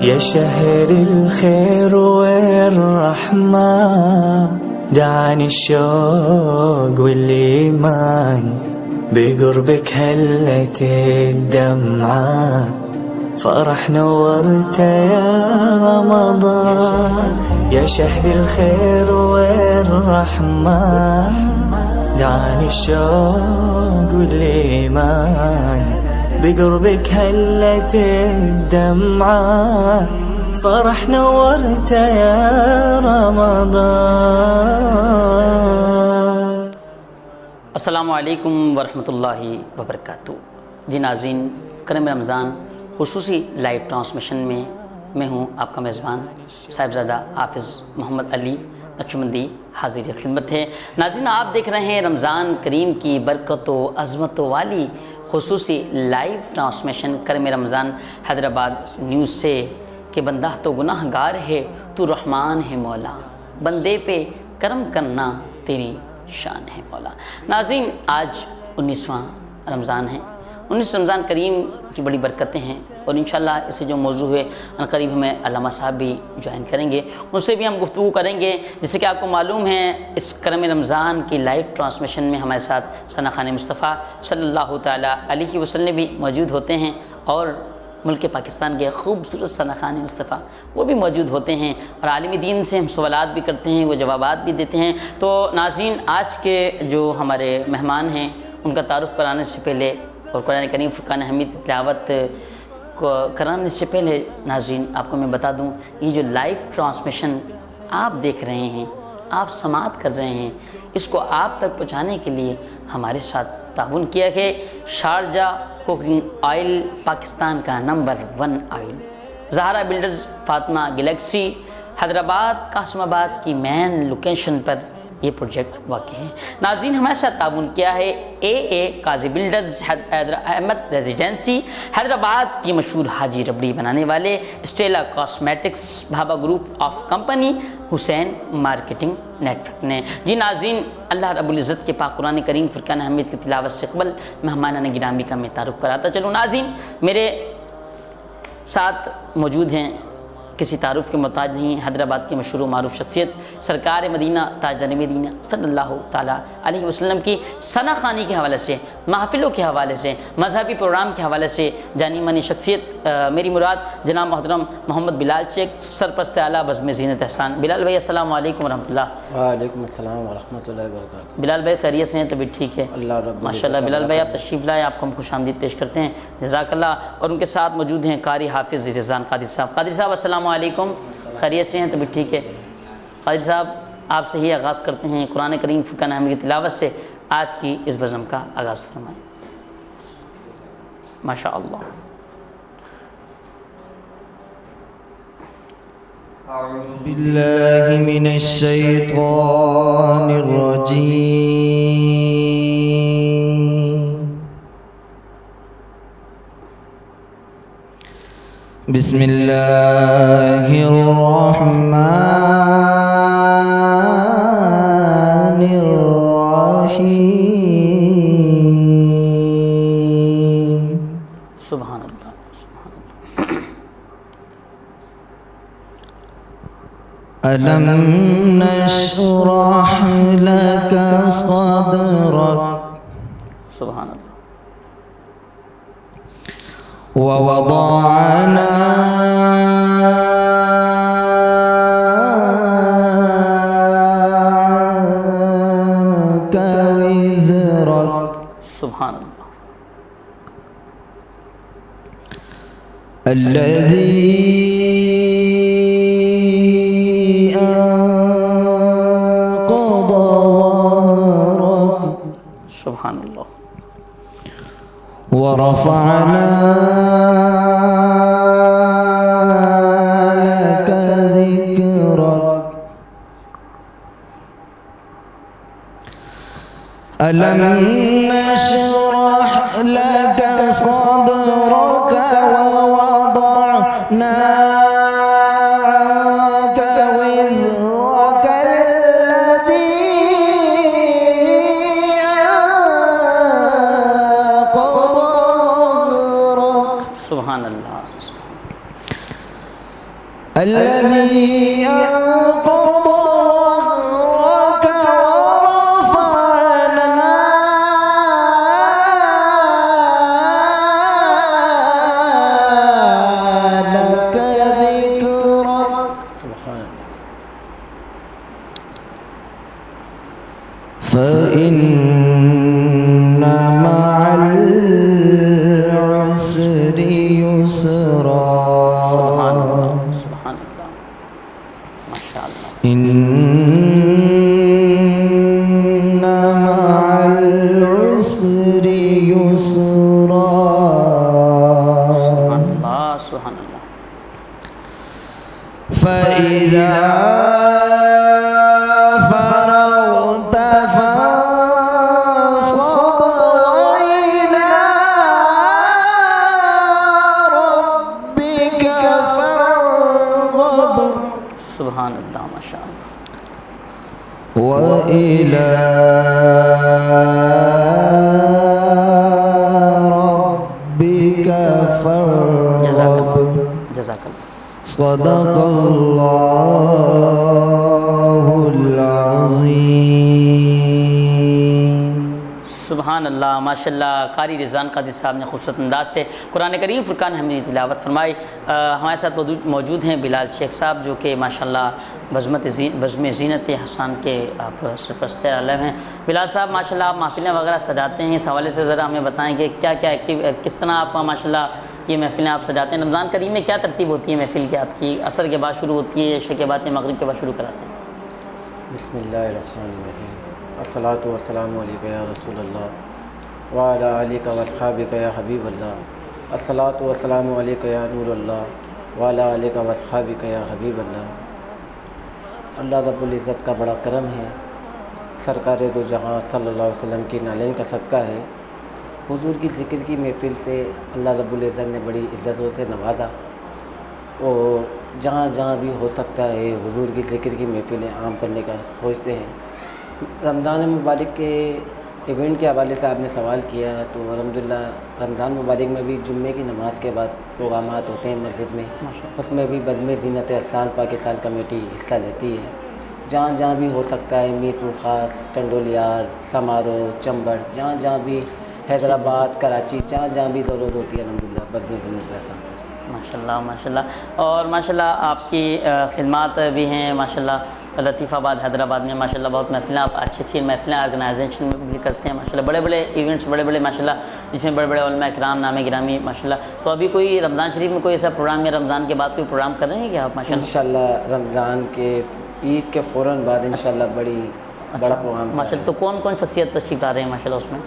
يا شهر الخير والرحمة دعاني الشوق والإيمان بقربك هلت الدمعة فرح نورت يا رمضان يا شهر الخير والرحمة دعاني الشوق والإيمان بقربك هلت الدمعة فرح نورت يا رمضان. السلام علیکم ورحمۃ اللہ وبرکاتہ. جی ناظرین، کرم رمضان خصوصی لائیو ٹرانسمیشن میں میں ہوں آپ کا میزبان صاحبزادہ حافظ محمد علی نقشبندی حاضر خدمت ہے. ناظرین، آپ دیکھ رہے ہیں رمضان کریم کی برکتوں عظمتوں والی خصوصی لائیو ٹرانسمیشن کرم رمضان حیدرآباد نیوز سے کہ بندہ تو گناہ گار ہے تو رحمان ہے مولا، بندے پہ کرم کرنا تیری شان ہے مولا. ناظرین، آج 19واں رمضان ہے. 19 رمضان کریم کی بڑی برکتیں ہیں اور انشاءاللہ اسے جو موضوع ہے ان قریب ہمیں علامہ صاحب بھی جوائن کریں گے، ان سے بھی ہم گفتگو کریں گے. جیسے کہ آپ کو معلوم ہے اس کرم رمضان کی لائیو ٹرانسمیشن میں ہمارے ساتھ ثنا خان مصطفیٰ صلی اللہ تعالیٰ علیہ وسلم بھی موجود ہوتے ہیں اور ملک پاکستان کے خوبصورت ثنا خان مصطفیٰ وہ بھی موجود ہوتے ہیں اور عالم دین سے ہم سوالات بھی کرتے ہیں، وہ جوابات بھی دیتے ہیں. تو ناظرین، آج کے جو ہمارے مہمان ہیں ان کا تعارف کرانے سے پہلے اور قرآن کریم فرقان حمید تلاوت کرانے سے پہلے ناظرین آپ کو میں بتا دوں، یہ جو لائیو ٹرانسمیشن آپ دیکھ رہے ہیں، آپ سماعت کر رہے ہیں، اس کو آپ تک پہنچانے کے لیے ہمارے ساتھ تعاون کیا کہ شارجہ کوکنگ آئل پاکستان کا number 1 oil, Zahra builders Fatima Galaxy Hyderabad Qasim آباد کی مین لوکیشن پر یہ پروجیکٹ واقع ہے. ناظرین، ہمارے ساتھ تعاون کیا ہے اے قاضی بلڈرز احمد ریزیڈنسی حیدرآباد کی مشہور حاجی ربڑی بنانے والے، Stella cosmetics Bhabha group of company, Hussain marketing network نے. جی ناظرین، اللہ رب العزت کے پاک قرآن کریم فرقان حمید کی تلاوت سے قبل مہمانان گرامی کا میں تعارف کراتا چلوں. ناظرین، میرے ساتھ موجود ہیں، کسی تعارف کے محتاج نہیں، حیدرآباد کی مشہور و معروف شخصیت سرکار مدینہ تاجدار مدینہ صلی اللہ تعالیٰ علیہ وسلم کی ثنا خوانی کے حوالے سے، محفلوں کے حوالے سے، مذہبی پروگرام کے حوالے سے جانی مانی شخصیت میری مراد جناب محترم محمد بلال شیخ سرپرست اعلیٰ بزم زینت احسان. بلال بھائی السلام علیکم ورحمۃ اللہ. وعلیکم السلام ورحمۃ اللہ وبرکاتہ. بلال بھائی خیریت سے ہیں؟ طبیعت ٹھیک ہے؟ اللہ رب ماشاء اللہ. بلال بھائی آپ تشریف لائے، آپ کو ہم خوش آمدید پیش کرتے ہیں، جزاک اللہ. اور ان کے ساتھ موجود ہیں قاری حافظ رضوان قادری صاحب. قادری صاحب السلام علیکم، خیریت سے ہیں؟ طبیعت ٹھیک ہے؟ قادری صاحب آپ سے ہی آغاز کرتے ہیں، قرآن کریم فرقان حمید کی تلاوت سے آج کی اس بزم کا آغاز فرمائیں. ماشاء اللہ. اعوذ باللہ من الشیطان الرجیم. بسم اللہ الرحمن الرحیم. سبحان اللہ. ألم نشرح لك صدرك سبحان اللہ. ووضعنا عنك وزرك سبحان اللہ. الذي أنقض ظهرك سبحان اللہ. ورفعنا لك ذكرك. ألم نشرح لك صدرك ووضعنا عنك وزرك الذي أنقض ظهرك. سبحان اللہ. الذي أنقض ظهرك ورفعنا لك ذكرك سبحان اللہ. فإن مع العسر يسرا سبحان اللہ سبحان اللہ ماشاء اللہ. إن مع العسر يسرا سبحان اللہ سبحان اللہ. فإذا فرغت فانصب وإلى ربك فارغب سبحان اللہ ماشاء اللہ. وإلى ربك جزاک فارغب. اللہ جزاک اللہ. صدق اللہ العظیم. سبحان اللہ ماشاء اللہ. قاری رضوان قادری صاحب نے خوبصورت انداز سے قرآن کریم فرقان حمید کی تلاوت فرمائی. ہمارے ساتھ موجود ہیں بلال شیخ صاحب جو کہ ماشاء اللہ بزم زینت حسان کے آپ سرپرست عالم ہیں. بلال صاحب ماشاء اللہ آپ محفلیں وغیرہ سجاتے ہیں، اس حوالے سے ذرا ہمیں بتائیں کہ کیا کیا کس طرح آپ ماشاء اللہ یہ محفلیں آپ سجاتے ہیں. رمضان کریم میں کیا ترتیب ہوتی ہے محفل کی آپ کی؟ عصر کے بعد شروع ہوتی ہے، عشاء کے بعد یا مغرب کے بعد شروع کراتے ہیں؟ بسم اللہ الرحمن الرحیم. الصلاۃ والسلام علیک یا رسول اللہ وعلی آلک واصحابک یا حبیب اللہ. الصلاۃ والسلام علیک یا نور اللہ وعلی آلک واصحابک یا حبیب اللہ. اللہ رب العزت کا بڑا کرم ہے، سرکار دو جہاں صلی اللہ علیہ وسلم کی نالین کا صدقہ ہے. حضور کی ذکر کی محفل سے اللہ رب العزت نے بڑی عزتوں سے نوازا، اور جہاں جہاں بھی ہو سکتا ہے حضور کی ذکر کی محفلیں عام کرنے کا سوچتے ہیں. رمضان مبارک کے ایونٹ کے حوالے سے آپ نے سوال کیا، تو الحمدللہ رمضان مبارک میں بھی جمعے کی نماز کے بعد پروگرامات ہوتے ہیں مسجد میں، اس میں بھی بزم زینت احسان پاکستان کمیٹی حصہ لیتی ہے. جہاں جہاں بھی ہو سکتا ہے، میر پور خاص، ٹنڈولیار، سمارو، چمبڑ، جہاں جہاں بھی، حیدرآباد، کراچی، جہاں جہاں بھی ضرورت ہوتی ہے الحمدللہ بزم زینت احسان پاکستان. ماشاء اللہ ماشاء اللہ. اور ماشاء اللہ آپ کی خدمات بھی ہیں ماشاء اللہ لطیف آباد حیدرآباد میں ماشاء اللہ بہت محفلیں آپ اچھی محفلیں آرگنائزیشن میں بھی کرتے ہیں ماشاء اللہ. بڑے بڑے ایونٹس بڑے ماشاء اللہ جس میں بڑے بڑے علماء کرام نام گرامی ماشاء اللہ. تو ابھی کوئی رمضان شریف میں کوئی ایسا پروگرام یا رمضان کے بعد کوئی پروگرام کر رہے ہیں کیا آپ ماشاء اللہ؟ انشاءاللہ رمضان کے عید کے فوراً بعد انشاءاللہ بڑا پروگرام ماشاء اللہ. تو کون شخصیت تشریف لا رہے ہیں ماشاء اللہ اس میں؟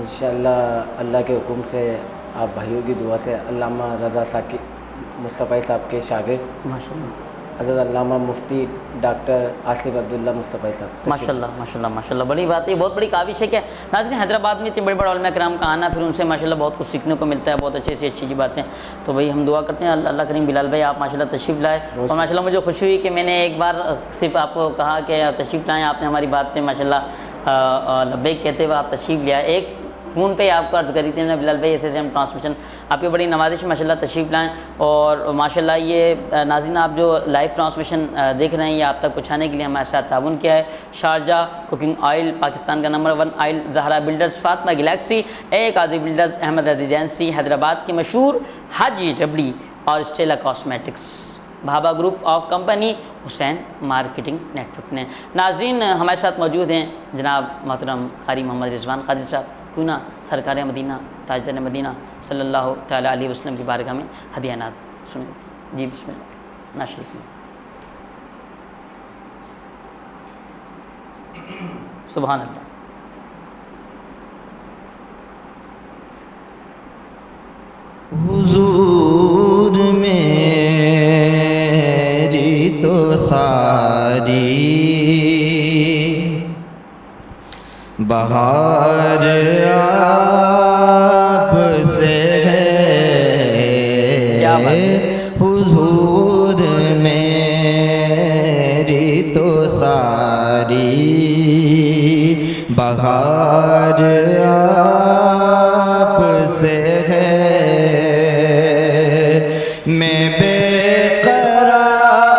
انشاءاللہ اللہ کے حکم سے، آپ بھائیوں کی دعا سے، علامہ رضا ثاقب مصطفی صاحب کے شاگرد ماشاء اللہ حضرت علامہ مفتی ڈاکٹر آصف عبداللہ مصطفی صاحب. ماشاء اللہ ماشاء اللہ ماشاء اللہ. بڑی بات ہے، بہت بڑی کاوش ہے کہ ناظرین حیدرآباد میں اتنے بڑے بڑے علماء کرام کا آنا، پھر ان سے ماشاء اللہ بہت کچھ سیکھنے کو ملتا ہے، بہت اچھی باتیں. تو بھائی ہم دعا کرتے ہیں اللہ کریم بلال بھائی آپ ماشاء اللہ تشریف لائے. اور ماشاء اللہ مجھے خوشی ہوئی کہ میں نے ایک بار صرف آپ کو کہا کہ تشریف لائیں، آپ نے ہماری بات پہ ماشاء اللہ لبیک کہتے ہوئے آپ تشریف لیا. ایک فون پہ آپ کو عرض کری تھی بلال بھائی ایسے ہم ٹرانسمیشن آپ کی بڑی نوازش ماشاء اللہ تشریف لائیں. اور ماشاء اللہ یہ ناظرین آپ جو لائیو ٹرانسمیشن دیکھ رہے ہیں یہ آپ تک پہنچانے کے لیے ہمارے ساتھ تعاون کیا ہے شارجہ کوکنگ آئل، پاکستان کا number 1 oil, Zahra builders, Fatima galaxy, A Qazi builders, Ahmed Aziz agency, Hyderabad کی مشہور حاجی جبلی اور Stella cosmetics, Bhabha group of company, Hussain marketing network نے. ناظرین ہمارے ساتھ موجود ہیں جناب محترم قاری محمد رضوان قادری صاحب. کیوں نہ سرکار مدینہ تاجدار مدینہ صلی اللہ تعالیٰ علیہ وسلم کی بارگاہ میں ہدیہ نعت سنیں. جی بسم اللہ ناشریف میں. سبحان اللہ. حضور میری تو ساری بہار آپ سے ہے. کیا بات ہے. حضور میری تو ساری بہار آپ سے ہے. میں بے قرار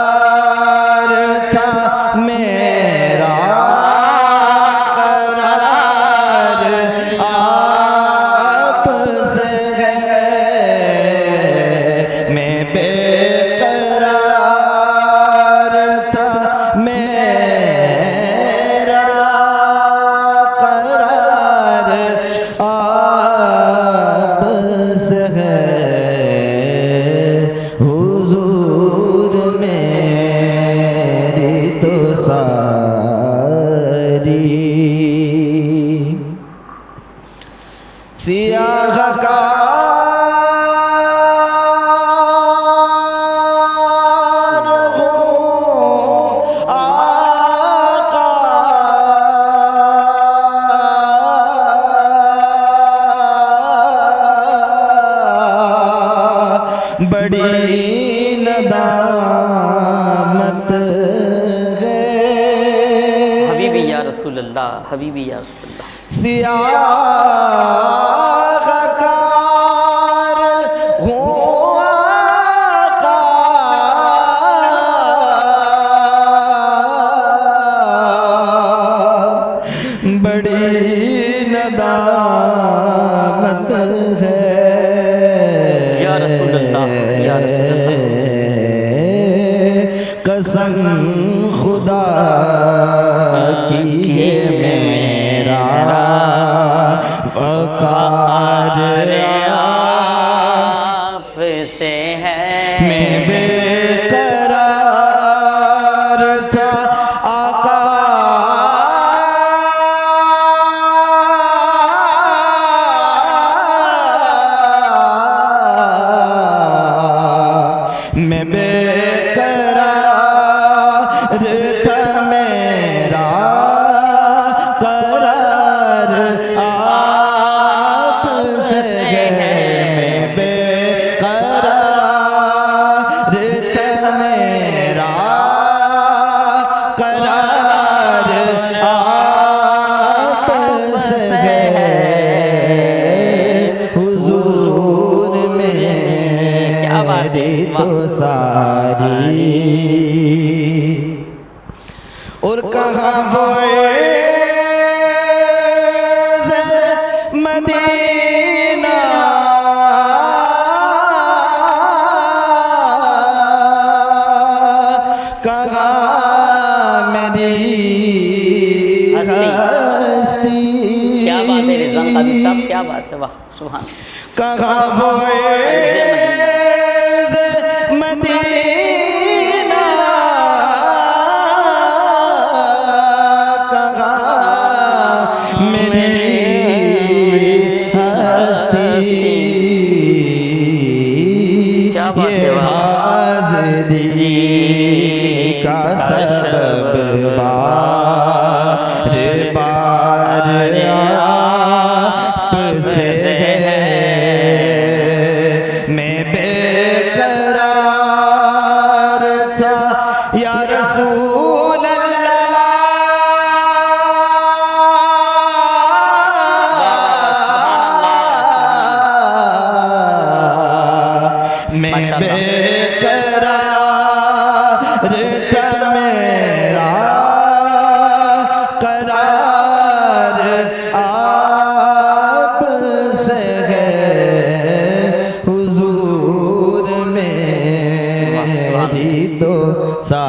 ندامت ہے حبیبی یا رسول اللہ، حبیبی یا رسول اللہ. سیاہ کار ہوں آقا، بڑی ندامت ہے یا رسول اللہ، یا رسول اللہ. قسم خدا کی یہ میرا وقار آپ سے ہے. میں بے قرار تھا آقا، میں بے قرار تھا، میرا قرار آپ سے ہے. میں بے قرار تھا، میرا قرار آپ سے ہے. حضور کیا بات ہے، میری تو ساری اور کہاں وہ مدینہ کہاں میری ہستی. کیا بات ہے رضوان قادری صاحب، کیا بات ہے، واہ سبحان. کہاں وہ مدینہ کہاں میری ہستی. کیا بات ہے، یہ واہ. حاضری کا سبب بار بار آپ سے ہے. میں بے قرار تھا یا رسول اللہ، میں بے قرار تھا، میرا قرار آپ سے ہے. حضور میری تو ساری.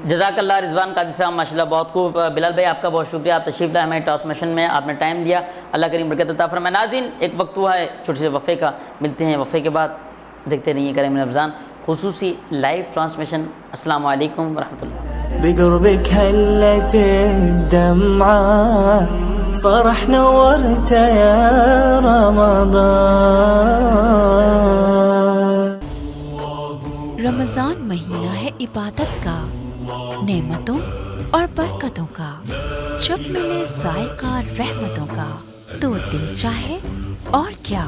جزاک اللہ رضوان قادری صاحب، ماشاءاللہ بہت خوب. بلال بھائی آپ کا بہت شکریہ، آپ تشریف لائے ہمیں ٹرانسمیشن میں، آپ نے ٹائم دیا. اللہ کریم برکت عطا فرمائے. ناظرین ایک وقت ہوا ہے چھوٹے سے وقفے کا، ملتے ہیں وقفے کے بعد. دیکھتے رہیے کریم رمضان خصوصی لائیو ٹرانسمیشن. السلام علیکم ورحمۃ اللہ. بقربك هلت الدمعة، فرح نورت يا رمضان. رمضان مہینہ ہے عبادت کا، نعمتوں اور برکتوں کا. جب ملے ذائقہ رحمتوں کا تو دل چاہے اور کیا.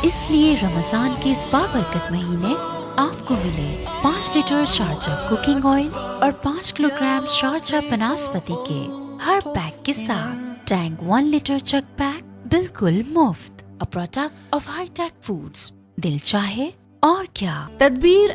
اس لیے رمضان کے اس بابرکت مہینے آپ کو ملے 5 لیٹر شارجہ کوکنگ آئل اور 5 کلو گرام شارجہ بناسپتی کے ہر پیک کے ساتھ ٹینگ 1 لیٹر چک پیک بالکل مفت. A product of High Tech Foods. دل چاہے اور کیا. تدبیر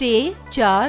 3, 4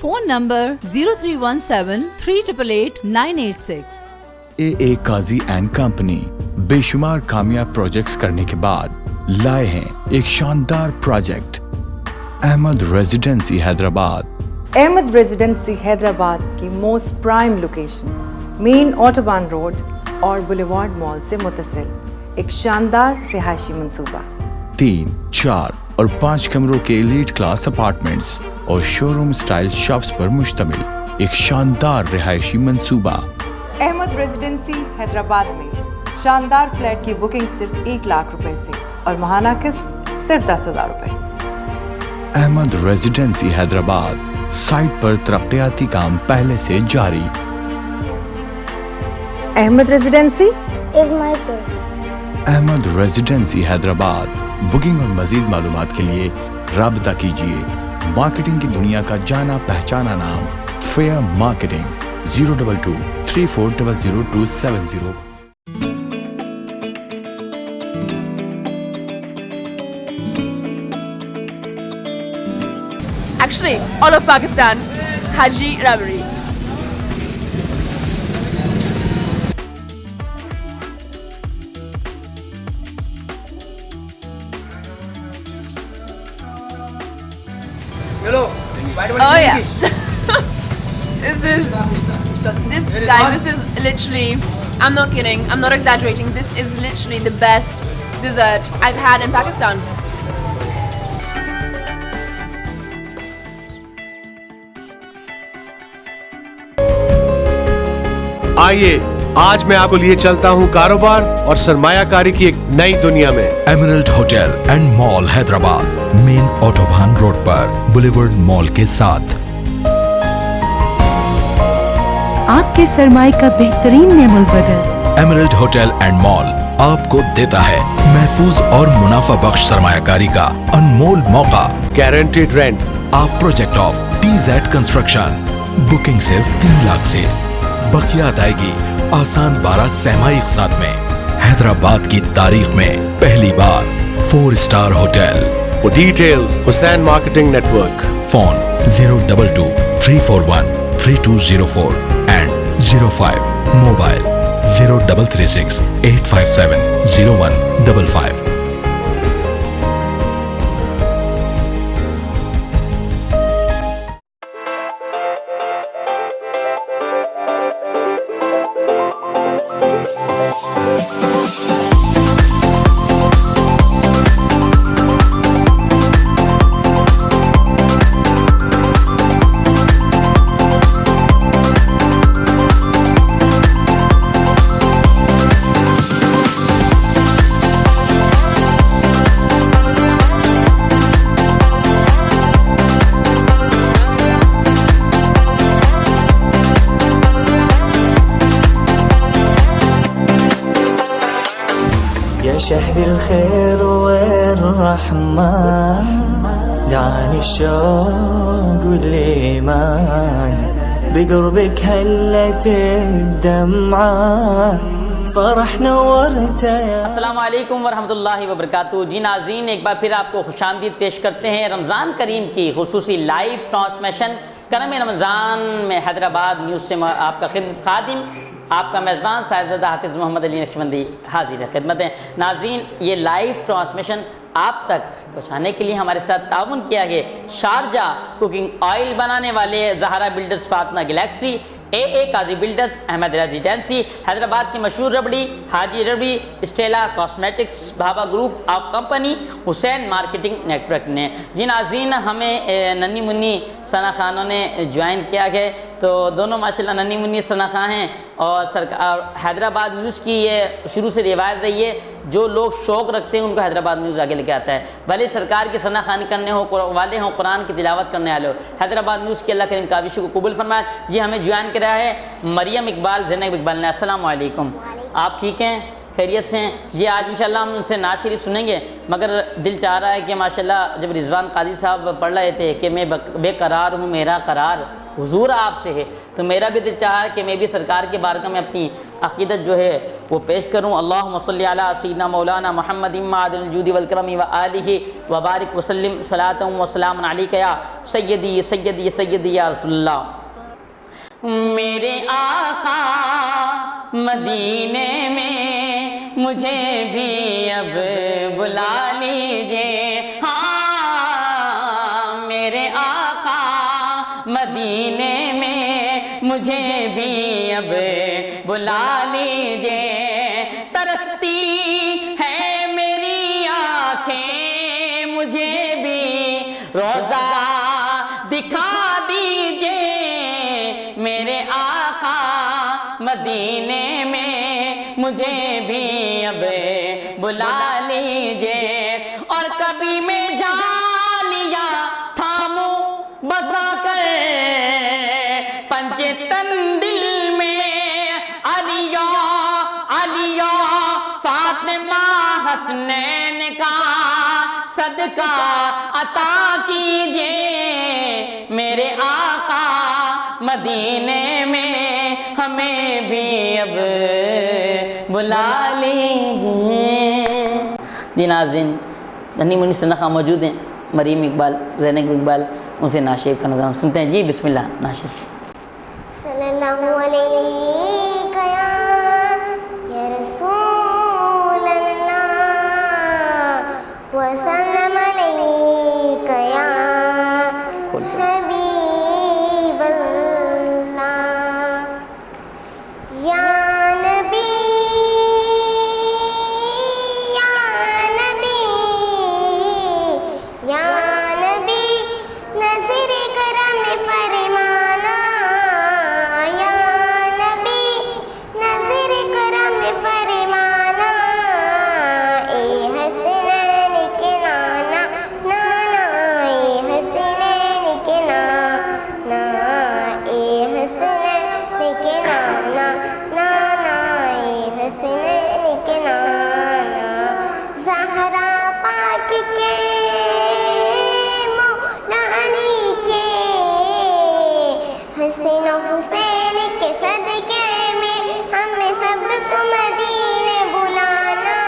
phone number 0317-388-986. A Qazi and company بے شمار کامیاب پروجیکٹس کرنے کے بعد لائے ہیں ایک شاندار project Ahmed residency Hyderabad. Ahmed residency Hyderabad کی most prime location main Autobahn road اور بولیوارڈ مال سے متصل ایک شاندار رہائشی منصوبہ. 3, 4 اور 5 کمروں کے ایلیٹ کلاس اپارٹمنٹس اور شو روم سٹائل شاپس پر مشتمل ایک شاندار رہائشی منصوبہ. احمد ریزیڈنسی حیدرآباد میں شاندار فلیٹ کی بکنگ صرف 1 لاکھ روپے سے اور ماہانہ قسط صرف 10,000 روپے. احمد ریزیڈنسی حیدرآباد سائٹ پر ترقیاتی کام پہلے سے جاری. Ahmed residency Ahmed residency Hyderabad. Booking اور مزید معلومات کے لیے رابطہ کیجیے. مارکیٹنگ کی دنیا کا جانا پہچانا نام fair marketing. 02234000270. Actually, all of Pakistan, Haji Rabari. Hello. Oh yeah. This is literally, I'm not kidding, I'm not exaggerating, this is literally the best dessert I've had in Pakistan. آئیے آج میں آپ کو لیے چلتا ہوں کاروبار اور سرمایہ کاری کی ایک نئی دنیا میں. Emerald hotel and mall Hyderabad main Autobahn road پر بولیورڈ مال کے ساتھ. آپ کے سرمایہ کا بہترین نعم البدل. ایمرلڈ ہوٹل اینڈ مال آپ کو دیتا ہے محفوظ اور منافع بخش سرمایہ کاری کا انمول موقع. Guaranteed rent. آپ project of TZ construction. Booking صرف 3 لاکھ سے. بقیہ ادائیگی آسان 12 سہمائی اقساط میں. حیدرآباد کی تاریخ میں پہلی بار 4 star hotel. For details, Hussain Marketing Network. Phone 022-341-3204 and 05. Mobile 0336-857-0155. يا شهر الخير والرحمة دعاني الشوق والإيمان بقربك هلت الدمعة فرح نورت يا. السلام علیکم ورحمۃ اللہ وبرکاتہ. جی ناظرین، ایک بار پھر آپ کو خوش آمدید پیش کرتے ہیں رمضان کریم کی خصوصی لائیو ٹرانسمیشن کرم رمضان میں. حیدرآباد نیوز سے آپ کا خدمت خادم، آپ کا میزبان صاحبزادہ حافظ محمد علی نقشبندی حاضر ہے خدمت ہے. ناظرین، یہ لائیو ٹرانسمیشن آپ تک پہنچانے کے لیے ہمارے ساتھ تعاون کیا ہے شارجہ کوکنگ آئل بنانے والے Zahra builders, Fatima galaxy, A Qazi builders, Ahmed residency Hyderabad کی مشہور rabri, Haji Rabri, Stella cosmetics, Bhabha group of company, Hussain marketing network نے. جی ناظرین، ہمیں ننھی منی ثنا خانوں نے جوائن کیا ہے، تو دونوں ماشاءاللہ ننھی منی ثنا خاں ہیں اور حیدرآباد نیوز کی یہ شروع سے روایت رہی ہے، جو لوگ شوق رکھتے ہیں ان کو حیدرآباد نیوز آگے لے کے آتا ہے. بھلے سرکار کی ثنا خوانی کرنے والے ہوں، قرآن کی تلاوت کرنے والے ہوں، حیدرآباد نیوز کی اللہ کریم کاوشوں کو قبول فرمائے. جی ہمیں جوائن کرا ہے مریم اقبال، زینب اقبال نے. السلام علیکم، آپ ٹھیک ہیں؟ خیریت سے ہیں؟ جی آج انشاءاللہ ہم ان سے نعت شریف سنیں گے، مگر دل چاہ رہا ہے کہ ماشاءاللہ جب رضوان قاضی صاحب پڑھ رہے تھے کہ میں بے قرار ہوں میرا قرار حضور آپ سے ہے، تو میرا بھی دل چاہا کہ میں بھی سرکار کے بارگاہ میں اپنی عقیدت جو ہے وہ پیش کروں. اللہم صلی علی سیدنا مولانا محمد معدن الجود والکرم وآلہ وبارک وسلم صلاۃ وسلام علیک یا سیدی سیدی سیدی یا رسول اللہ. میرے آقا مدینے میں مجھے بھی اب بلا لیجئے. ہاں میرے آقا مدینے میں مجھے بھی اب بلا لیجئے. ترستی ہے میری آنکھیں مجھے بھی روزہ دکھا دیجئے. میرے آقا مدینے میں مجھے بھی اب بلا لیجئے. اور کبھی میں جا لیا تھاموں بسا کر پنجے تن دل میں علیہ علیہ فاطمہ حسنین کا صدقہ عطا کیجئے. میرے آقا مدینے میں ہمیں بھی اب بلا لیجئے. جی ناظرین، دھنی منی سنخا موجود ہیں، مریم اقبال، زینب اقبال، ان سے ناشیب کا نظام سنتے ہیں. جی بسم اللہ ناشیب. صلی اللہ علیہ یا رسول اللہ وسلم علیک یا حبیب اللہ یا نبی یا نبی یا نبی نظر کرم فرمانا یا نبی نظر کرم فرمانا. اے حسنین کے نانا نانا اے حسنین کے نانا اے حسنین کے نانا نانا اے حسنین کے نانا. زہرا پاک کے مولانی کے حسین و حسین کے صدقے میں ہمیں سب کو مدینے بلانا.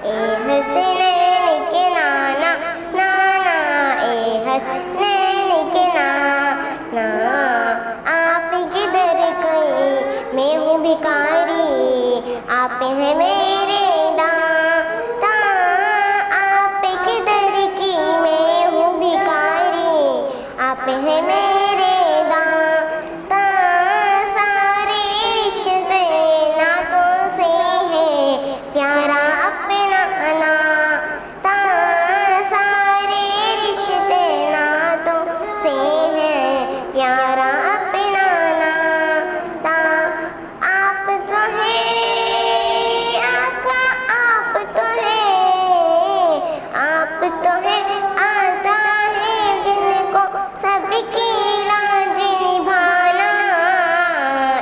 اے حسنین کے نانا نانا اے حسنین کے نانا. آپ کی در کئی میں ہوں بھکاری، آپ ہیں میرے داتا. آپ کی در کی میں ہوں بھکاری، آپ ہیں میرے داتا. سارے رشتے ناتوں سے ہے پیارا اپنا ناتا. سارے رشتے ناتوں سے ہے پیارا اپنا ناتا. آپ تو ہیں آقا، آپ تو ہیں، آپ تو ہیں آتا ہے جن کو سب کی لاج نبھانا.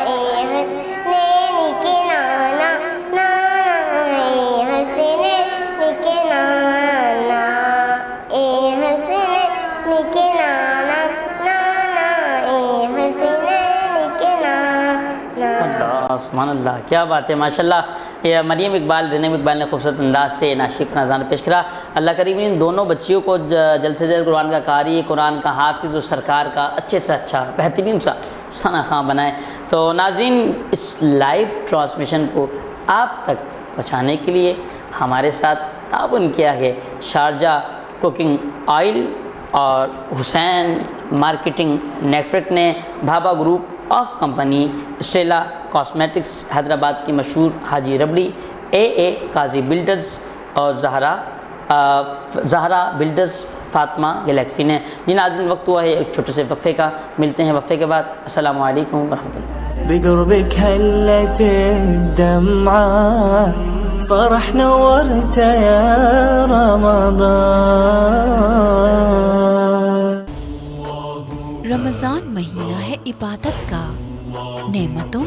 اے حسنین کے نانا نانا اے حسنین کے نانا اے حسنین کے نانا نانا اے حسنین کے نانا. اللہ سبحان اللہ، کیا بات ہے ماشاء اللہ. یہ مریم اقبال، زینب اقبال نے خوبصورت انداز سے ناشیب کا نظارہ پیش کرا. اللہ کریم ان دونوں بچیوں کو جلد سے جلد قرآن کا قاری، قرآن کا حافظ و سرکار کا اچھے سے اچھا بہترین سا ثنا خواں بنائے. تو ناظرین، اس لائیو ٹرانسمیشن کو آپ تک پہنچانے کے لیے ہمارے ساتھ تعاون کیا ہے شارجہ کوکنگ آئل اور حسین مارکیٹنگ نیٹ ورک نے. Bhabha group of company, Stella cosmetics Hyderabad کی مشہور حاجی ربڑی، اے قاضی بلڈرز اور زہرا بلڈرز فاطمہ گلیکسی نے. جی ناظرین، وقت ہوا ہے ایک چھوٹے سے وقفے کا. ملتے ہیں وقفے کے بعد. السلام علیکم ورحمۃ اللہ. بقربك هلت الدمعة فرح نورت يا رمضان. رمضان مہینہ ہے عبادت کا، نعمتوں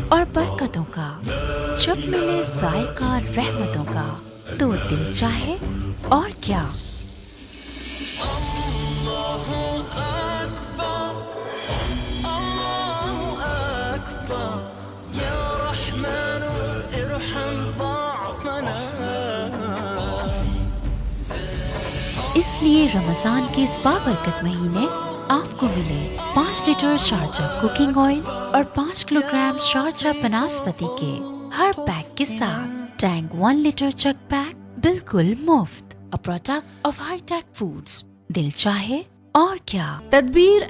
اور برکتوں کا. جب ملے ذائقہ رحمتوں کا تو دل چاہے اور کیا. اس لیے رمضان کے اس بابرکت مہینے آپ کو ملے 5 لیٹر شارجہ کوکنگ آئل اور 5 کلو گرام شارجہ بناسپتی کے ہر پیک کے ساتھ ٹینگ 1 لیٹر چک پیک بالکل مفت، a product of high tech foods. دل چاہے اور کیا۔ تدبیر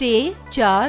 3, 4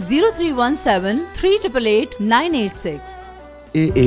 0317 388 986। AA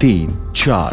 3, 4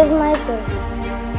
is my choice.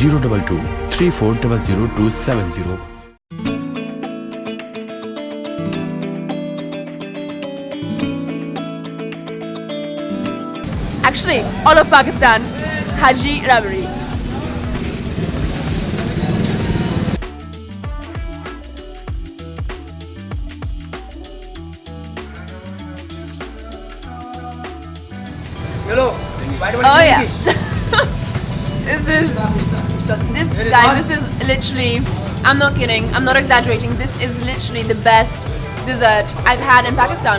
022 34000270। Actually, all of Pakistan, Haji Rabari. Hello. Oh yeah. This guys, this is literally, I'm not kidding, I'm not exaggerating, this is literally the best dessert I've had in Pakistan.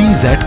TZ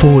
4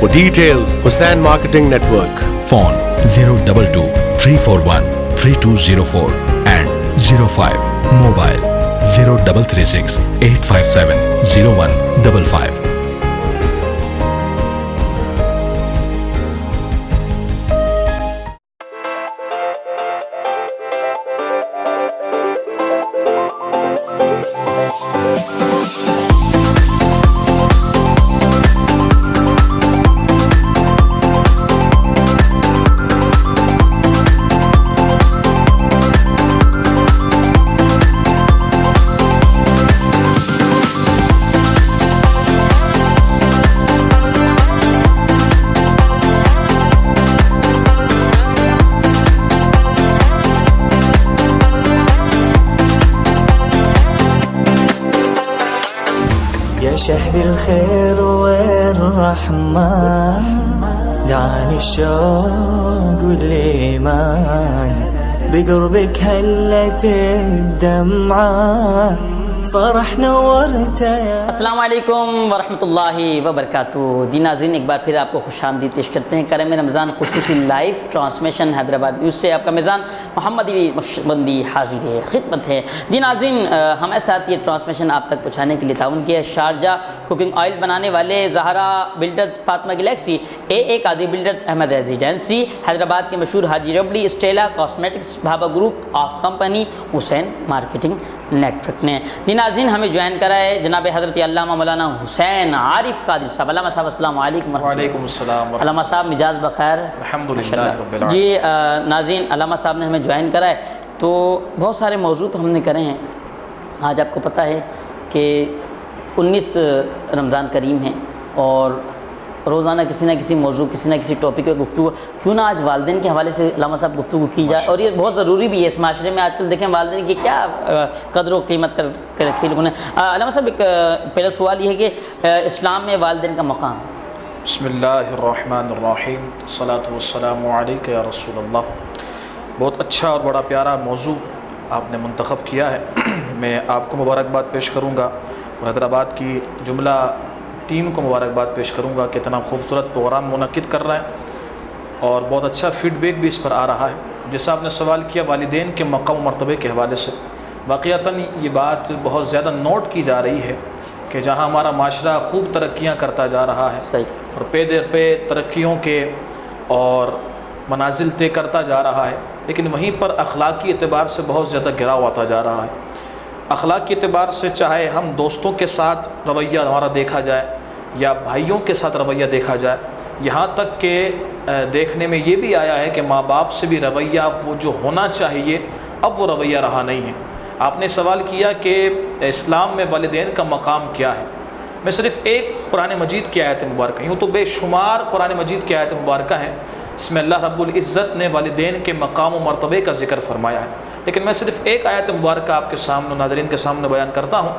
For details, Hussain Marketing Network. Phone 022 341 3204 and 05. Mobile 0336 857 0155. يا شهر الخير والرحمة دعاني الشوق والإيمان بقربك هلت الدمعة فرح نورت يا السلام علیکم ورحمۃ اللہ وبرکاتہ. جی ناظرین، ایک بار پھر آپ کو خوش آمدید پیش کرتے ہیں. کرم رمضان خصوصی لائیو ٹرانسمیشن حیدرآباد نیوز سے آپ کا میزان محمد علی مشبندی حاضر خدمت ہے. جی ناظرین، ہمارے ساتھ یہ ٹرانسمیشن آپ تک پہنچانے کے لیے تعاون کیا ہے شارجہ کوکنگ آئل بنانے والے Zahra builders, Fatima galaxy, A Qazi builders, Ahmed residency, Hyderabad کے مشہور Haji Rabri, Stella cosmetics, Bhabha group of company, Hussain marketing network نے. جی ناظرین، ہمیں جوائن کرا ہے جناب حضرت علامہ مولانا حسین عارف قادری صاحب. علامہ صاحب السلام علیکم. وعلیکم السلام. علامہ صاحب مزاج بخیر؟ الحمدللہ رب العالمین. جی ناظرین، علامہ صاحب نے ہمیں جوائن کرا ہے تو بہت سارے موضوع تو ہم نے کرے ہیں. آج آپ کو پتہ ہے کہ 19 رمضان کریم ہیں اور روزانہ کسی نہ کسی موضوع، کسی نہ کسی ٹاپک پہ گفتگو. کیوں نہ آج والدین کے حوالے سے علامہ صاحب گفتگو کی جائے، اور یہ بہت ضروری بھی ہے اس معاشرے میں. آج کل دیکھیں والدین کی کیا قدر و قیمت کر کے رکھی لوگوں نے. علامہ صاحب، ایک پہلا سوال یہ ہے کہ اسلام میں والدین کا مقام. بسم اللہ الرحمن الرحیم. الصلاۃ والسلام علیک یا رسول اللہ. بہت اچھا اور بڑا پیارا موضوع آپ نے منتخب کیا ہے. میں آپ کو مبارکباد پیش کروں گا اور حیدرآباد کی جملہ ٹیم کو مبارکباد پیش کروں گا کہ اتنا خوبصورت پروگرام منعقد کر رہا ہے اور بہت اچھا فیڈ بیک بھی اس پر آ رہا ہے. جیسا آپ نے سوال کیا والدین کے مقام و مرتبے کے حوالے سے، واقعتاً یہ بات بہت زیادہ نوٹ کی جا رہی ہے کہ جہاں ہمارا معاشرہ خوب ترقیاں کرتا جا رہا ہے اور پے در پے ترقیوں کے اور منازل طے کرتا جا رہا ہے، لیکن وہیں پر اخلاقی اعتبار سے بہت زیادہ گراؤ آتا جا رہا ہے. اخلاق کے اعتبار سے چاہے ہم دوستوں کے ساتھ رویہ ہمارا دیکھا جائے یا بھائیوں کے ساتھ رویہ دیکھا جائے، یہاں تک کہ دیکھنے میں یہ بھی آیا ہے کہ ماں باپ سے بھی رویہ وہ جو ہونا چاہیے اب وہ رویہ رہا نہیں ہے. آپ نے سوال کیا کہ اسلام میں والدین کا مقام کیا ہے. میں صرف ایک قرآن مجید کی آیت مبارکہ، یوں تو بے شمار قرآن مجید کی آیت مبارکہ ہیں اس میں اللہ رب العزت نے والدین کے مقام و مرتبے کا ذکر فرمایا ہے، لیکن میں صرف ایک آیت مبارکہ آپ کے سامنے ناظرین کے سامنے بیان کرتا ہوں.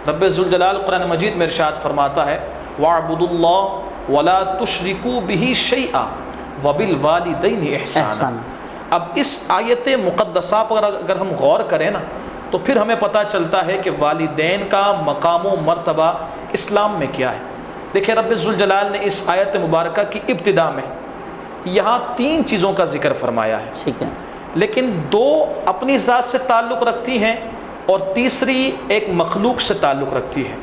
رب ذوالجلال قرآن مجید میں ارشاد فرماتا ہے وَاعْبُدُوا اللَّهَ وَلَا تُشْرِكُوا بِهِ شَيْئًا وَبِالْوَالِدَيْنِ إِحْسَانًا. اب اس آیت مقدسہ پر اگر ہم غور کریں نا تو پھر ہمیں پتہ چلتا ہے کہ والدین کا مقام و مرتبہ اسلام میں کیا ہے. دیکھیں رب ذوالجلال نے اس آیت مبارکہ کی ابتدا میں یہاں 3 چیزوں کا ذکر فرمایا ہے، ٹھیک ہے، لیکن 2 اپنی ذات سے تعلق رکھتی ہیں اور تیسری ایک مخلوق سے تعلق رکھتی ہے.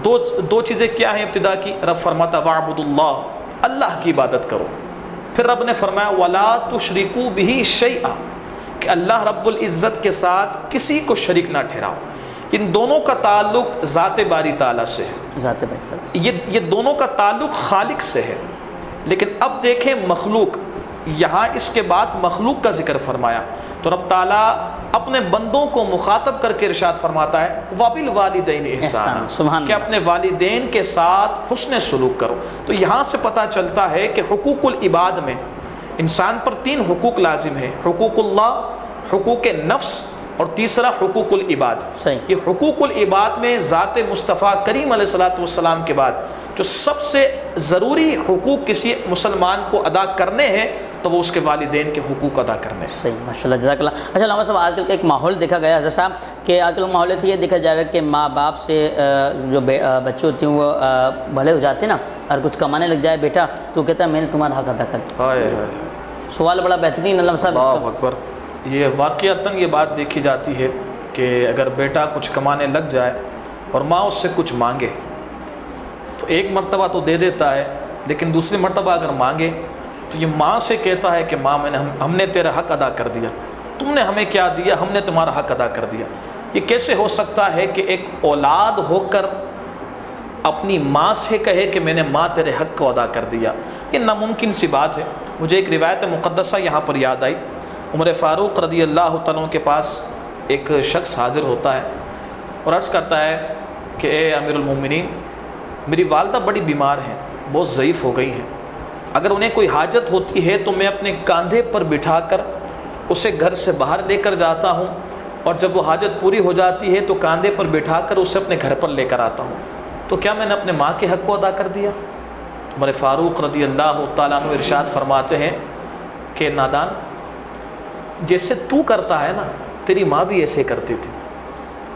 دو چیزیں کیا ہیں ابتدا کی؟ رب فرماتا وَاعْبُدُوا اللَّهَ، اللہ کی عبادت کرو. پھر رب نے فرمایا وَلَا تُشْرِكُوا بِهِ شَيْئًا، کہ اللہ رب العزت کے ساتھ کسی کو شریک نہ ٹھہراؤ. ان دونوں کا تعلق ذات باری تعالیٰ سے ہے، ذات باری، یہ دونوں کا تعلق خالق سے ہے. لیکن اب دیکھیں مخلوق، یہاں اس کے بعد مخلوق کا ذکر فرمایا تو رب تعالیٰ اپنے بندوں کو مخاطب کر کے ارشاد فرماتا ہے وَبِالْوَالِدَيْنِ إِحْسَانًا، کہ اپنے والدین کے ساتھ حسن سلوک کرو. تو یہاں سے پتہ چلتا ہے کہ حقوق العباد میں انسان پر 3 حقوق لازم ہیں، حقوق اللہ، حقوق نفس اور تیسرا حقوق العباد. یہ حقوق العباد میں ذات مصطفیٰ کریم علیہ السلام کے بعد جو سب سے ضروری حقوق کسی مسلمان کو ادا کرنے ہیں تو وہ اس کے والدین کے حقوق ادا کرنے ہیں. صحیح، ماشاءاللہ، جزاک اللہ. اچھا علامہ صاحب، آج کل کا ایک ماحول دیکھا گیا حضرت صاحب کہ آج کل ماحول سے یہ دیکھا جا رہا ہے کہ ماں باپ سے جو بچے ہوتے ہیں وہ بھلے ہو جاتے ہیں نا، اور کچھ کمانے لگ جائے بیٹا تو کہتا ہے میں نے تمہارا حق ادا کر دیا. سوال بڑا بہترین علامہ صاحب. اللہ اکبر. یہ واقعتاً یہ بات دیکھی جاتی ہے کہ اگر بیٹا کچھ کمانے لگ جائے اور ماں اس سے کچھ مانگے تو ایک مرتبہ تو دے دیتا ہے، لیکن دوسری مرتبہ اگر مانگے تو یہ ماں سے کہتا ہے کہ ماں ہم نے تیرا حق ادا کر دیا، تم نے ہمیں کیا دیا، ہم نے تمہارا حق ادا کر دیا. یہ کیسے ہو سکتا ہے کہ ایک اولاد ہو کر اپنی ماں سے کہے کہ میں نے ماں تیرے حق کو ادا کر دیا؟ یہ ناممکن سی بات ہے. مجھے ایک روایت مقدسہ یہاں پر یاد آئی. عمر فاروق رضی اللہ تعالیٰ کے پاس ایک شخص حاضر ہوتا ہے اور عرض کرتا ہے کہ اے امیر المومنین، میری والدہ بڑی بیمار ہیں، بہت ضعیف ہو گئی ہیں، اگر انہیں کوئی حاجت ہوتی ہے تو میں اپنے کاندھے پر بٹھا کر اسے گھر سے باہر لے کر جاتا ہوں اور جب وہ حاجت پوری ہو جاتی ہے تو کاندھے پر بٹھا کر اسے اپنے گھر پر لے کر آتا ہوں، تو کیا میں نے اپنے ماں کے حق کو ادا کر دیا؟ عمر فاروق رضی اللہ تعالیٰ عنہ ارشاد فرماتے ہیں کہ نادان، جیسے تو کرتا ہے نا تیری ماں بھی ایسے کرتی تھی.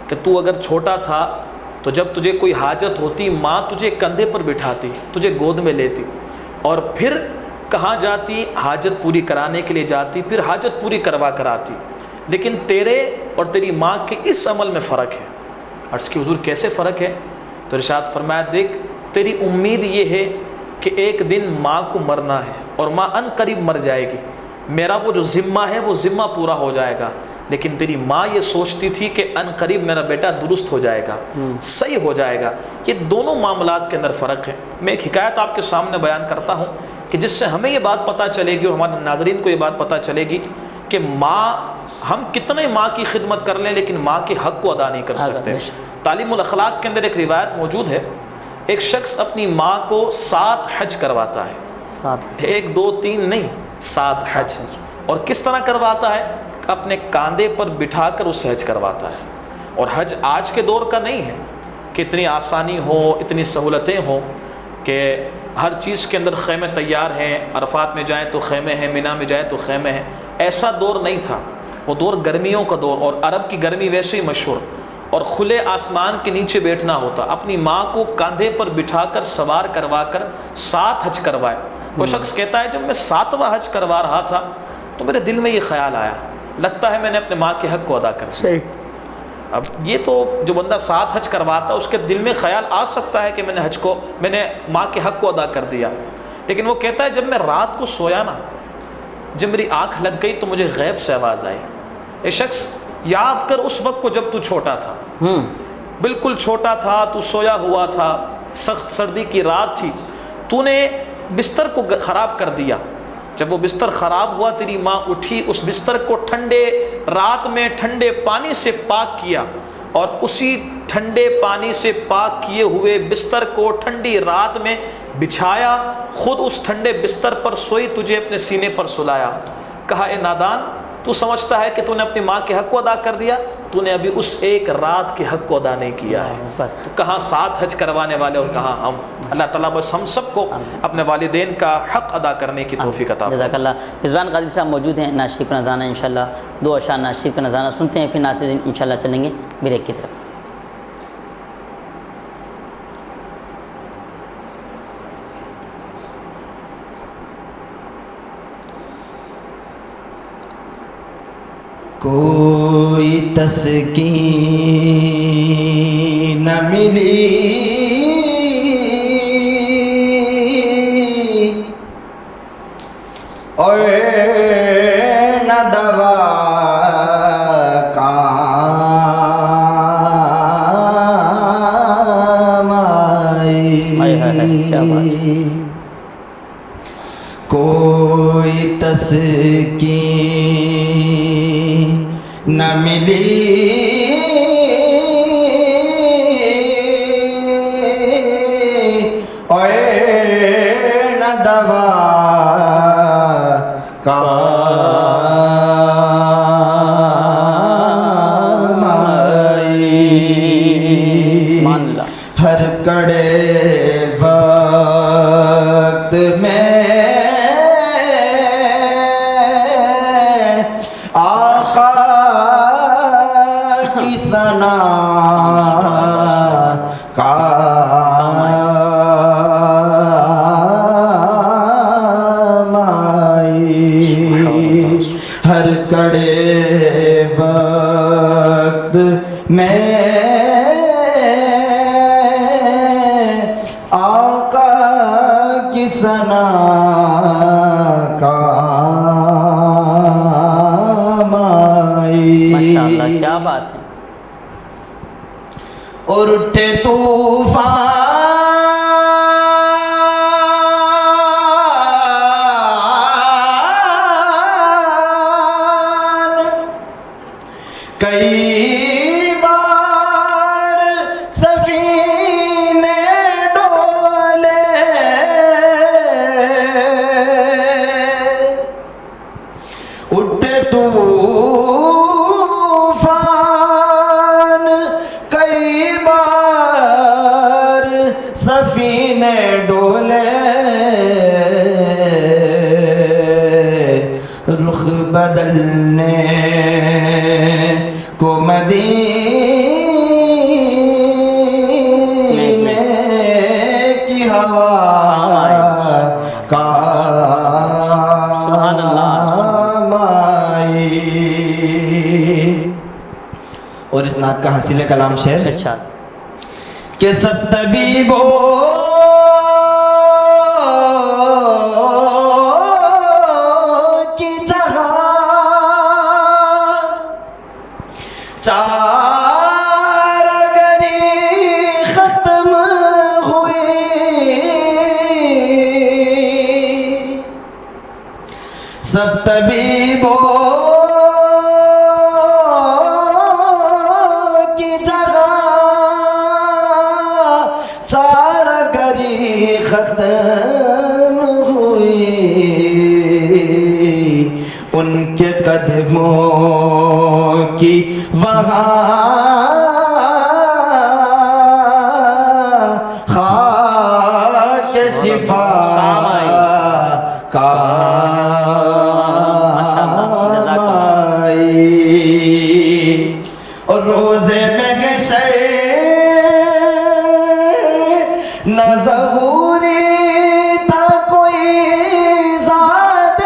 کہ تو اگر چھوٹا تھا تو جب تجھے کوئی حاجت ہوتی ماں تجھے کندھے پر بٹھاتی، تجھے گود میں لیتی، اور پھر کہاں جاتی؟ حاجت پوری کرانے کے لیے جاتی، پھر حاجت پوری کروا کر آتی۔ لیکن تیرے اور تیری ماں کے اس عمل میں فرق ہے۔ عرض کی حضور کیسے فرق ہے؟ تو ارشاد فرمایا دیکھ تیری امید یہ ہے کہ ایک دن ماں کو مرنا ہے اور ماں ان قریب مر جائے گی، میرا وہ جو ذمہ ہے وہ ذمہ پورا ہو جائے گا، لیکن تیری ماں یہ سوچتی تھی کہ ان قریب میرا بیٹا درست ہو جائے گا، صحیح ہو جائے گا۔ یہ دونوں معاملات کے اندر فرق ہے۔ میں ایک حکایت آپ کے سامنے بیان کرتا ہوں کہ جس سے ہمیں یہ بات پتہ چلے گی اور ہمارے ناظرین کو یہ بات پتہ چلے گی کہ ماں، ہم کتنے ماں کی خدمت کر لیں لیکن ماں کے حق کو ادا نہیں کر سکتے۔ تعلیم الاخلاق کے اندر ایک روایت موجود ہے، ایک شخص اپنی ماں کو 7 حج کرواتا ہے، 1 2 3 نہیں، 7 حج۔ اور کس طرح کرواتا ہے؟ اپنے کاندھے پر بٹھا کر اسے حج کرواتا ہے۔ اور حج آج کے دور کا نہیں ہے کہ اتنی آسانی ہو، اتنی سہولتیں ہوں کہ ہر چیز کے اندر خیمے تیار ہیں، عرفات میں جائیں تو خیمے ہیں، مینا میں جائیں تو خیمے ہیں۔ ایسا دور نہیں تھا، وہ دور گرمیوں کا دور، اور عرب کی گرمی ویسے ہی مشہور، اور کھلے آسمان کے نیچے بیٹھنا ہوتا۔ اپنی ماں کو کاندھے پر بٹھا کر سوار کروا کر 7 حج کروائے۔ وہ شخص کہتا ہے جب میں 7واں حج کروا رہا تھا تو میرے دل میں یہ خیال آیا، لگتا ہے میں نے اپنے ماں کے حق کو ادا کر دیا۔ اب یہ تو جو بندہ 7 حج کرواتا ہے اس کے دل میں خیال آ سکتا ہے کہ میں نے ماں کے حق کو ادا کر دیا، لیکن وہ کہتا ہے جب میں رات کو سویا نا، جب میری آنکھ لگ گئی تو مجھے غیب سے آواز آئی، اے شخص یاد کر اس وقت کو جب تو چھوٹا تھا، بالکل چھوٹا تھا، تو سویا ہوا تھا، سخت سردی کی رات تھی، تو نے بستر کو خراب کر دیا۔ جب وہ بستر خراب ہوا تیری ماں اٹھی، اس بستر کو ٹھنڈے رات میں ٹھنڈے پانی سے پاک کیا، اور اسی ٹھنڈے پانی سے پاک کیے ہوئے بستر کو ٹھنڈی رات میں بچھایا، خود اس ٹھنڈے بستر پر سوئی، تجھے اپنے سینے پر سلایا۔ کہا اے نادان، تو سمجھتا ہے کہ تو نے اپنی ماں کے حق کو ادا کر دیا، تو نے ابھی اس ایک رات کے حق کو ادا نہیں کیا ہے۔ تو کہاں 7 حج کروانے والے اور کہاں ہم۔ اللہ تعالیٰ بس ہم سب کو اپنے والدین کا حق ادا کرنے کی توفیق عطا فرمائے۔ جزاک اللہ۔ رضوان قادری صاحب موجود ہیں، ناز شریف کا نذرانہ انشاءاللہ 2 اشعار ناز شریف کا نذرانہ سنتے ہیں، پھر ناظرین انشاءاللہ چلیں گے بریک کی طرف۔ کوئی تسکین نہ ملی اور نہ دوا کام آئی، کوئی تسکین نہ ملی اور نہ دوا کام آئی، ہر کڑے وقت میں سنا کام آئی، ہر کڑے وقت میں آقا کی ثنا کام آئی۔ ماشاءاللہ کیا بات ہے۔ اور اٹھے طوفان، کئی بار سفینے ڈولے، اٹھے سفینے ڈولے، رخ بدلنے کو مدینہ رباد کا حسین کلام شعر ارشاد کہ سب طبیبوں کی جہاں چارگری ختم ہوئی سب طبیبوں ختم ہوئی ان کے قدموں کی وہاں خاک شفا کا اور روزے میں محشر نہ ظہوری تھا کوئی زاد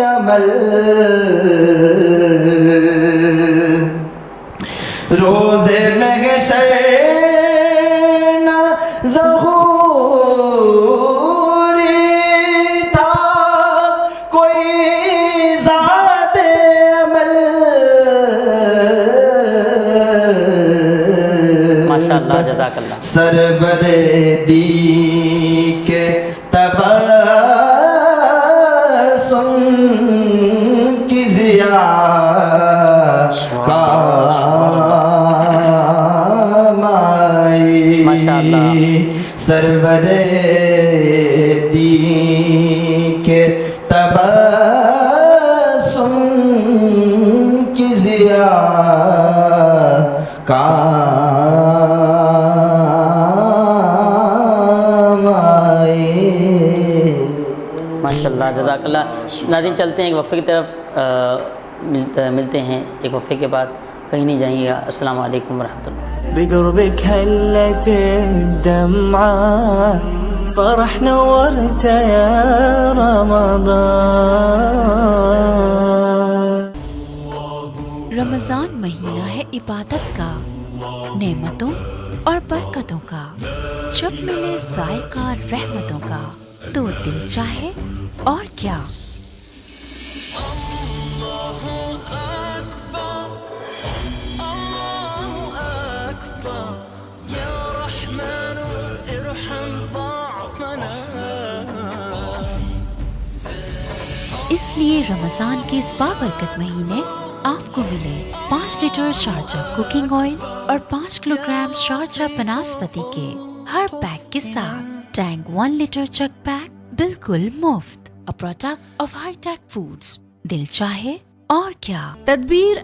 عمل روزے محشر نہ ظہوری تھا کوئی زاد عمل ماشاءاللہ جزاک اللہ سرور دی کے تبسم کی ضیا کام آئی سرور دی کے تبسم کی ضیا ماشاءاللہ جزاک اللہ. ناظرین چلتے ہیں ایک وقفے کی طرف ملتے ہیں ایک وقفے کے بعد کہیں نہیں جائیں گے. السلام علیکم ورحمۃ اللہ. بقربك هلت الدمعة فرح نورت يا رمضان. رمضان مہینہ ہے عبادت کا، نعمتوں اور برکتوں کا. جب ملے ذائقہ رحمتوں کا تو دل چاہے اور کیا. اس لیے رمضان کے اس بابرکت مہینے آپ کو ملے 5 لیٹر شارجہ کوکنگ آئل اور 5 کلو گرام شارجہ بناسپتی کے ہر پیک کے ساتھ ٹینگ 1 لیٹر چک پیک بالکل مفت. A product of High Tech Foods. دل چاہے اور کیا. تدبیر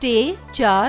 3, 4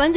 5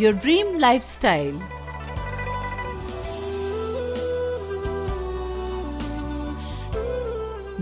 your dream lifestyle.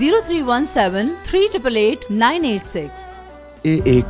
0317388986. AA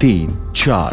3, 4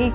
1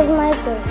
is my choice.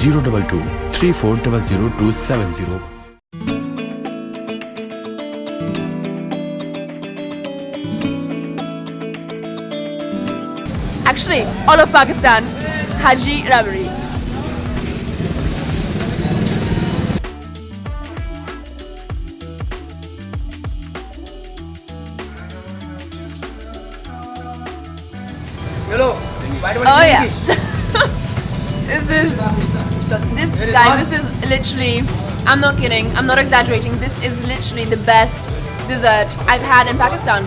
022 34000270. Actually, all of Pakistan, Haji Rabari. Hello. Oh yeah. This guys, this is literally, I'm not kidding, I'm not exaggerating, this is literally the best dessert I've had in Pakistan.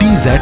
TZ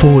4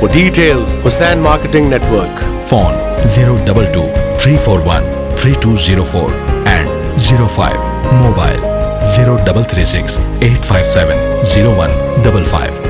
For details, Hussain Marketing Network. Phone 022 341 3204 and 05. Mobile 0336 857 0155.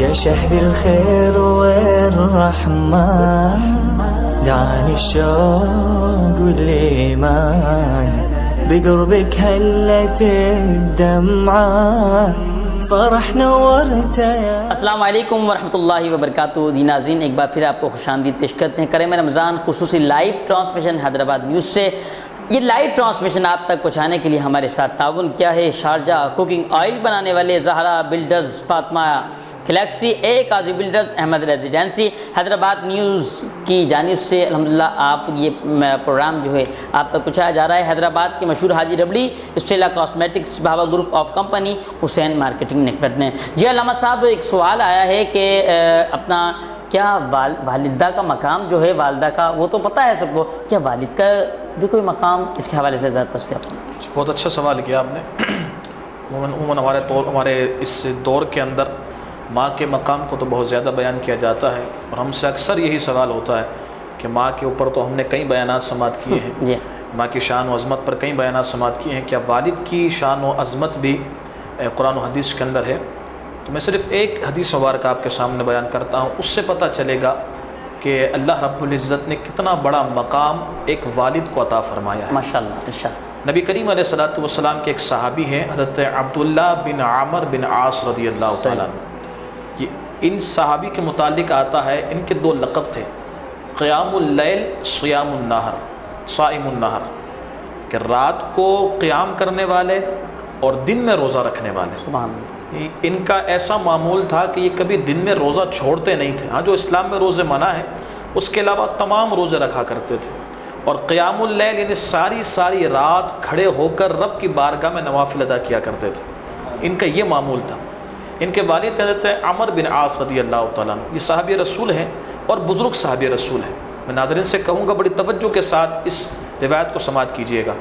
يا شهر الخير والرحمة دعاني الشوق والإيمان بقربك هلت الدمعة فرح نورت يا السلام علیکم ورحمۃ اللہ وبرکاتہ. دی ناظرین ایک بار پھر آپ کو خوش آمدید پیش کرتے ہیں کریم رمضان خصوصی لائیو ٹرانسمیشن حیدرآباد نیوز سے. یہ لائیو ٹرانسمیشن آپ تک پہنچانے کے لیے ہمارے ساتھ تعاون کیا ہے شارجہ کوکنگ آئل بنانے والے Zahra builders, Fatima galaxy, A Qazi builders, Ahmed residency. Hyderabad news کی جانب سے الحمدللہ آپ یہ پروگرام جو ہے آپ تک پہنچایا جا رہا ہے. حیدرآباد کے مشہور حاجی ربڑی، اسٹیلا کاسمیٹکس، بابا group of company, Hussain marketing network نے. جی علامہ صاحب، ایک سوال آیا ہے کہ اپنا کیا والدہ کا مقام جو ہے، والدہ کا وہ تو پتہ ہے سب کو، کیا والد کا بھی کوئی مقام اس کے حوالے سے زیادہ تذکرہ؟ بہت اچھا سوال کیا آپ نے. عموماً ہمارے اس دور کے اندر ماں کے مقام کو تو بہت زیادہ بیان کیا جاتا ہے، اور ہم سے اکثر یہی سوال ہوتا ہے کہ ماں کے اوپر تو ہم نے کئی بیانات سماعت کیے ہیں، ماں کی شان و عظمت پر کئی بیانات سماعت کیے ہیں، کیا والد کی شان و عظمت بھی قرآن و حدیث کے اندر ہے؟ تو میں صرف ایک حدیث مبارک آپ کے سامنے بیان کرتا ہوں، اس سے پتہ چلے گا کہ اللہ رب العزت نے کتنا بڑا مقام ایک والد کو عطا فرمایا ہے. ماشاءاللہ ارشاد. نبی کریم علیہ الصلوۃ والسلام کے ایک صحابی ہیں حضرت عبداللہ بن عامر بن عاص رضی اللہ تعالیٰ عنہ. ان صحابی کے متعلق آتا ہے، ان کے 2 لقب تھے، قیام اللیل، صیام النہر، صائم النہر، کہ رات کو قیام کرنے والے اور دن میں روزہ رکھنے والے. سبحان اللہ. ان کا ایسا معمول تھا کہ یہ کبھی دن میں روزہ چھوڑتے نہیں تھے. ہاں، جو اسلام میں روزے منع ہے اس کے علاوہ تمام روزے رکھا کرتے تھے. اور قیام اللیل یعنی ساری رات کھڑے ہو کر رب کی بارگاہ میں نوافل ادا کیا کرتے تھے. ان کا یہ معمول تھا. ان کے والد حضرت عمر بن عاص رضی اللہ تعالیٰ عنہ، یہ صحابی رسول ہیں اور بزرگ صحابی رسول ہیں. میں ناظرین سے کہوں گا بڑی توجہ کے ساتھ اس روایت کو سماعت کیجیے گا.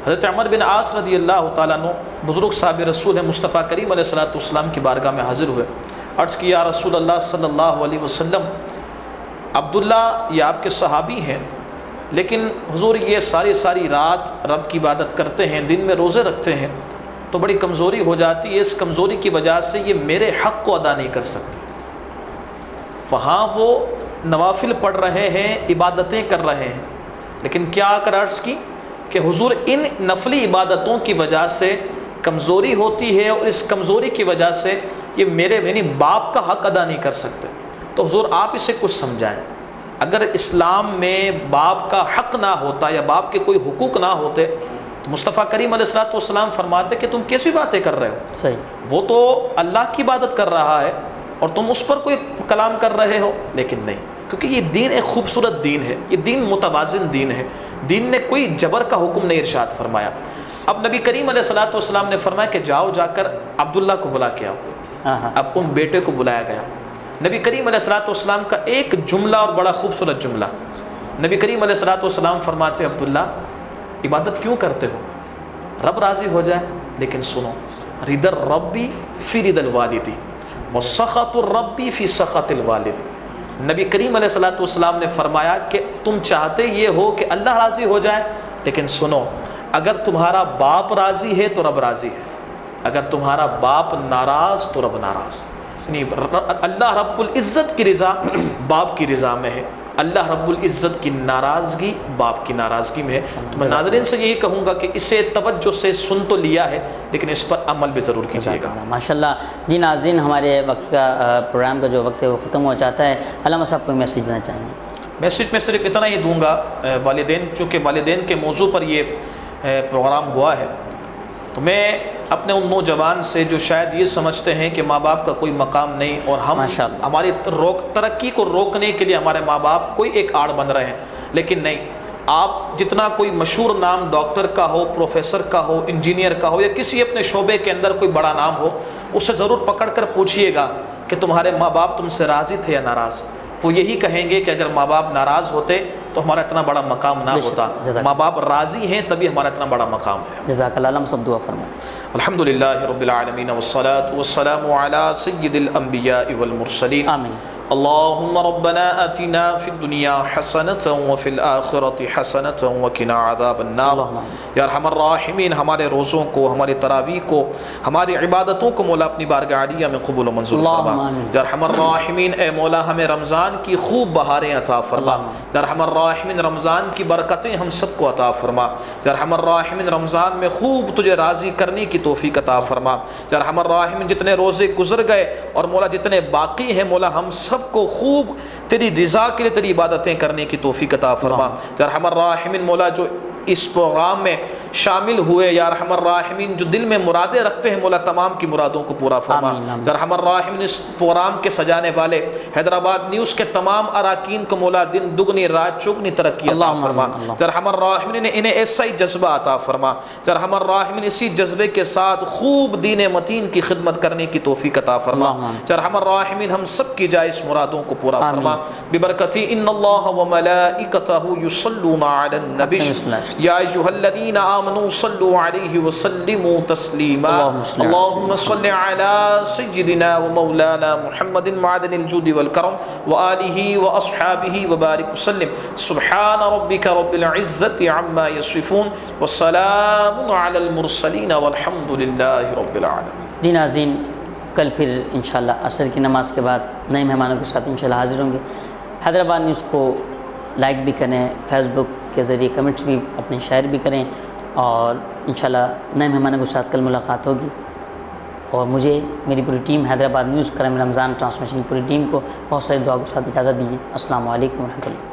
حضرت عمر بن عاص رضی اللہ تعالیٰ عنہ بزرگ صحابی رسول ہیں، مصطفیٰ کریم علیہ الصلوۃ والسلام کی بارگاہ میں حاضر ہوئے. عرض کیا یا رسول اللہ صلی اللہ علیہ وسلم، عبداللہ یہ آپ کے صحابی ہیں، لیکن حضور یہ ساری رات رب کی عبادت کرتے ہیں، دن میں روزے رکھتے ہیں، تو بڑی کمزوری ہو جاتی ہے، اس کمزوری کی وجہ سے یہ میرے حق کو ادا نہیں کر سکتے. وہاں وہ نوافل پڑھ رہے ہیں، عبادتیں کر رہے ہیں، لیکن کیا آ کر عرض کی کہ حضور ان نفلی عبادتوں کی وجہ سے کمزوری ہوتی ہے اور اس کمزوری کی وجہ سے یہ میرے یعنی باپ کا حق ادا نہیں کر سکتے، تو حضور آپ اسے کچھ سمجھائیں۔ اگر اسلام میں باپ کا حق نہ ہوتا یا باپ کے کوئی حقوق نہ ہوتے تو مصطفیٰ کریم علیہ الصلوۃ والسلام فرماتے کہ تم کیسی باتیں کر رہے ہو، صحیح، وہ تو اللہ کی عبادت کر رہا ہے اور تم اس پر کوئی کلام کر رہے ہو۔ لیکن نہیں، کیونکہ یہ دین ایک خوبصورت دین ہے، یہ دین متوازن دین ہے، دین نے کوئی جبر کا حکم نہیں ارشاد فرمایا۔ اب نبی کریم علیہ الصلوۃ والسلام نے فرمایا کہ جاؤ جا کر عبداللہ کو بلا کے آؤ۔ اب ان بیٹے کو بلایا گیا۔ نبی کریم علیہ الصلوۃ والسلام کا ایک جملہ اور بڑا خوبصورت جملہ، نبی کریم علیہ الصلوۃ والسلام فرماتے عبداللہ عبادت کیوں کرتے ہو؟ رب راضی ہو جائے، لیکن سنو، رضا الربی فی رضا الوالدی وسخط الربی فی سخط الوالد۔ نبی کریم علیہ الصلوۃ والسلام نے فرمایا کہ تم چاہتے یہ ہو کہ اللہ راضی ہو جائے، لیکن سنو، اگر تمہارا باپ راضی ہے تو رب راضی ہے، اگر تمہارا باپ ناراض تو رب ناراض۔ یعنی اللہ رب العزت کی رضا باپ کی رضا میں ہے، اللہ رب العزت کی ناراضگی باپ کی ناراضگی میں ہے۔ تو میں ناظرین سے یہی کہوں گا کہ اسے توجہ سے سن تو لیا ہے، لیکن اس پر عمل بھی ضرور کیجیے گا۔ ماشاءاللہ۔ جی ناظرین، ہمارے وقت کا پروگرام کا جو وقت ہے وہ ختم ہو جاتا ہے، علامہ صاحب کو میسیج دینا چاہیں گے؟ میسیج میں صرف اتنا ہی دوں گا، والدین، چونکہ والدین کے موضوع پر یہ پروگرام ہوا ہے، تو میں اپنے ان نوجوان سے جو شاید یہ سمجھتے ہیں کہ ماں باپ کا کوئی مقام نہیں اور ہم ہماری ترقی کو روکنے کے لیے ہمارے ماں باپ کوئی ایک آڑ بن رہے ہیں، لیکن نہیں، آپ جتنا کوئی مشہور نام ڈاکٹر کا ہو، پروفیسر کا ہو، انجینئر کا ہو، یا کسی اپنے شعبے کے اندر کوئی بڑا نام ہو، اسے ضرور پکڑ کر پوچھئے گا کہ تمہارے ماں باپ تم سے راضی تھے یا ناراض۔ وہ یہی کہیں گے کہ اگر ماں باپ ناراض ہوتے تو ہمارا اتنا بڑا مقام نہ ہوتا، ماں باپ راضی ہیں تبھی ہمارا اتنا بڑا مقام ہے۔ جزاک اللہ، علامہ صاحب دعا فرمائیں۔ الحمدللہ رب العالمین والصلاة والسلام علی سید الانبیاء والمرسلین، آمین۔ اللهم ربنا آتنا في الدنيا حسنة وفي الآخرة حسنة وقنا عذاب النار۔ یا ارحم الراحمین، ہمارے روزوں کو، ہماری تراویح کو، ہماری عبادتوں کو مولا اپنی بارگاہ عالیہ میں قبول و منظور فرما۔ یا ارحم الراحمین، اے مولا ہمیں رمضان کی خوب بہاریں عطا فرما۔ یا ارحم الراحمین، رمضان کی برکتیں ہم سب کو عطا فرما۔ یا ارحم الراحمین، رمضان میں خوب تجھے راضی کرنے کی توفیق عطا فرما۔ یا ارحم الراحمین، جتنے روزے گزر گئے اور مولا جتنے باقی ہیں، مولا ہم سب کو خوب تیری رضا کے لیے تیری عبادتیں کرنے کی توفیق عطا فرما۔ یا ارحم الراحمین، مولا جو اس پروگرام میں شامل ہوئے، یا ارحم الراحمین، جو دل میں مرادیں رکھتے ہیں، مولا تمام کی مرادوں کو پورا فرما۔ یا ارحم الراحمین، اس پروگرام کے سجانے والے حیدرآباد نیوز کے تمام اراکین کو مولا دن دگنی رات چگنی ترقی عطا فرما۔ یا ارحم الراحمین، انہیں ایسا ہی جذبہ عطا فرما۔ یا ارحم الراحمین، اسی جذبے کے ساتھ خوب دین متین کی خدمت کرنے کی توفیق عطا فرما۔ یا ارحم الراحمین، ہم سب کی جائز مرادوں کو پورا فرما ببرکتی ان اللہ وملائکتہ یصلون علی النبی یا ایھا الذین آمنوا صلوا علیہ وسلموا تسلیما۔ اللہم صل علی سیدنا ومولانا محمد معدن الجود والکرم وآلہ واصحابہ وبارک وسلم۔ سبحان ربک رب العزت عما یصفون والسلام علی المرسلین والحمد للہ رب العالمین۔ جی ناظرین، کل پھر انشاءاللہ عصر کی نماز کے بعد نئے مہمانوں کے ساتھ انشاءاللہ حاضر ہوں گے۔ حیدرآباد نیوز کو لائک بھی کریں، فیس بک کے ذریعے کمنٹس بھی اپنے شیئر بھی کریں، اور انشاءاللہ نئے مہمانوں کے ساتھ کل ملاقات ہوگی۔ اور مجھے، میری پوری ٹیم، حیدرآباد نیوز، کرم رمضان ٹرانسمیشن کی پوری ٹیم کو بہت ساری دعا کے ساتھ اجازت دیجیے۔ السلام علیکم ورحمۃ اللہ۔